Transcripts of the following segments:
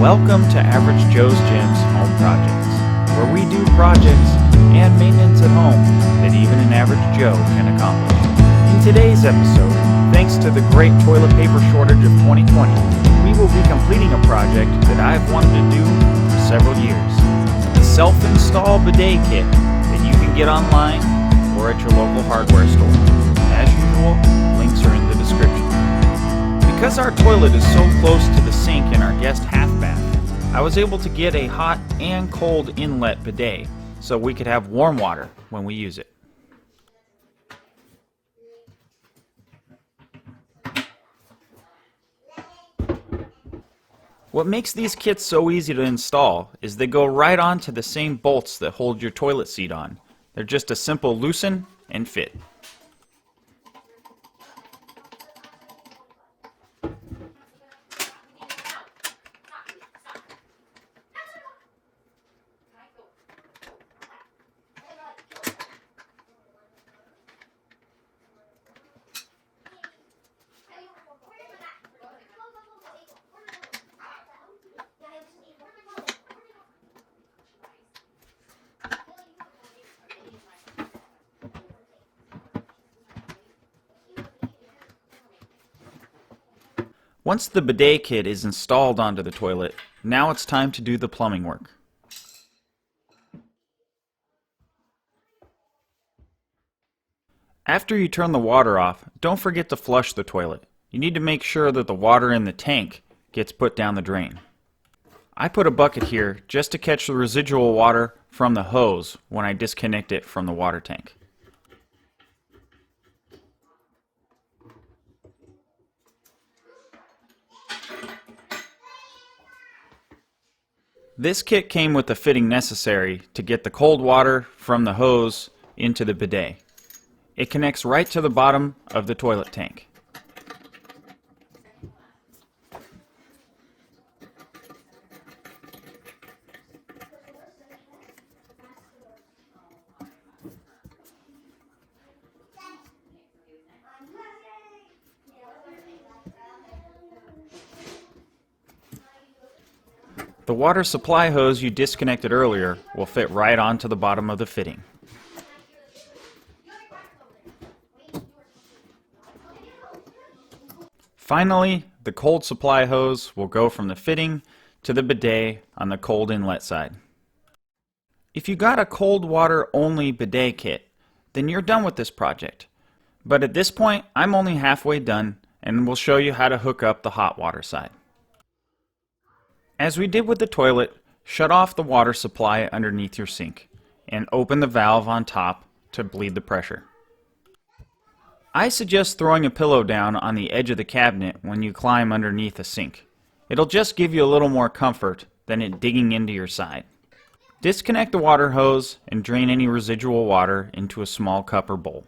Welcome to Average Joe's Gym's Home Projects, where we do projects and maintenance at home that even an average Joe can accomplish. In today's episode, thanks to the great toilet paper shortage of 2020, we will be completing a project that I've wanted to do for several years. The self-install bidet kit that you can get online or at your local hardware store. As usual, links are in the description. Because our toilet is so close to the sink in our guest half bath, I was able to get a hot and cold inlet bidet so we could have warm water when we use it. What makes these kits so easy to install is they go right onto the same bolts that hold your toilet seat on. They're just a simple loosen and fit. Once the bidet kit is installed onto the toilet, now it's time to do the plumbing work. After you turn the water off, don't forget to flush the toilet. You need to make sure that the water in the tank gets put down the drain. I put a bucket here just to catch the residual water from the hose when I disconnect it from the water tank. This kit came with the fitting necessary to get the cold water from the hose into the bidet. It connects right to the bottom of the toilet tank. The water supply hose you disconnected earlier will fit right onto the bottom of the fitting. Finally, the cold supply hose will go from the fitting to the bidet on the cold inlet side. If you got a cold water only bidet kit, then you're done with this project. But at this point, I'm only halfway done and will show you how to hook up the hot water side. As we did with the toilet, shut off the water supply underneath your sink and open the valve on top to bleed the pressure. I suggest throwing a pillow down on the edge of the cabinet when you climb underneath a sink. It'll just give you a little more comfort than it digging into your side. Disconnect the water hose and drain any residual water into a small cup or bowl.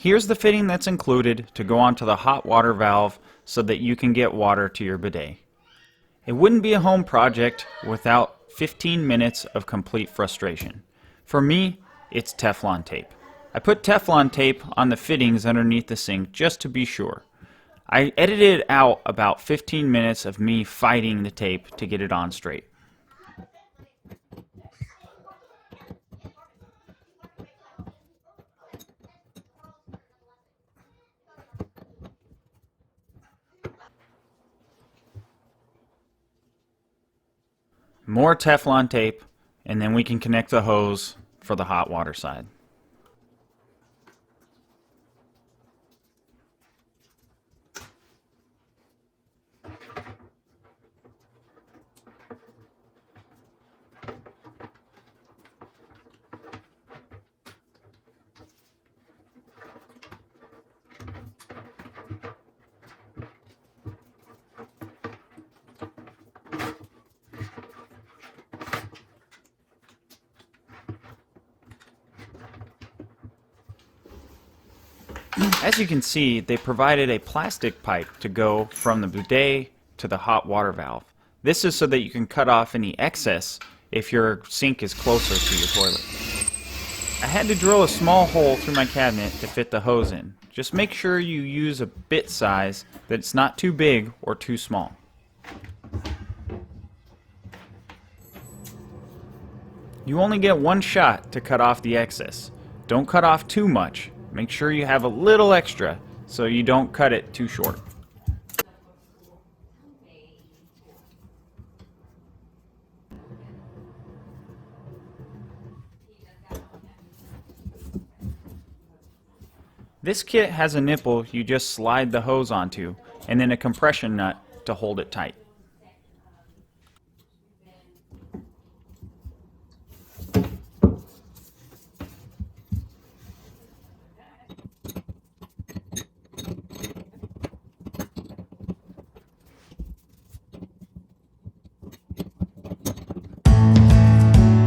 Here's the fitting that's included to go onto the hot water valve so that you can get water to your bidet. It wouldn't be a home project without 15 minutes of complete frustration. For me, it's Teflon tape. I put Teflon tape on the fittings underneath the sink just to be sure. I edited out about 15 minutes of me fighting the tape to get it on straight. More Teflon tape, and then we can connect the hose for the hot water side. As you can see, they provided a plastic pipe to go from the bidet to the hot water valve. This is so that you can cut off any excess if your sink is closer to your toilet. I had to drill a small hole through my cabinet to fit the hose in, Just make sure you use a bit size that's not too big or too small. You only get one shot to cut off the excess. Don't cut off too much. Make sure you have a little extra so you don't cut it too short. This kit has a nipple you just slide the hose onto, and then a compression nut to hold it tight.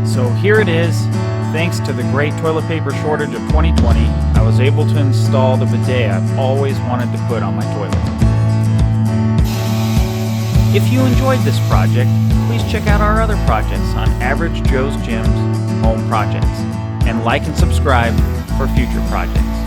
So here it is. Thanks to the great toilet paper shortage of 2020, I was able to install the bidet I've always wanted to put on my toilet. If you enjoyed this project, please check out our other projects on Average Joe's Gym's Home Projects, and like and subscribe for future projects.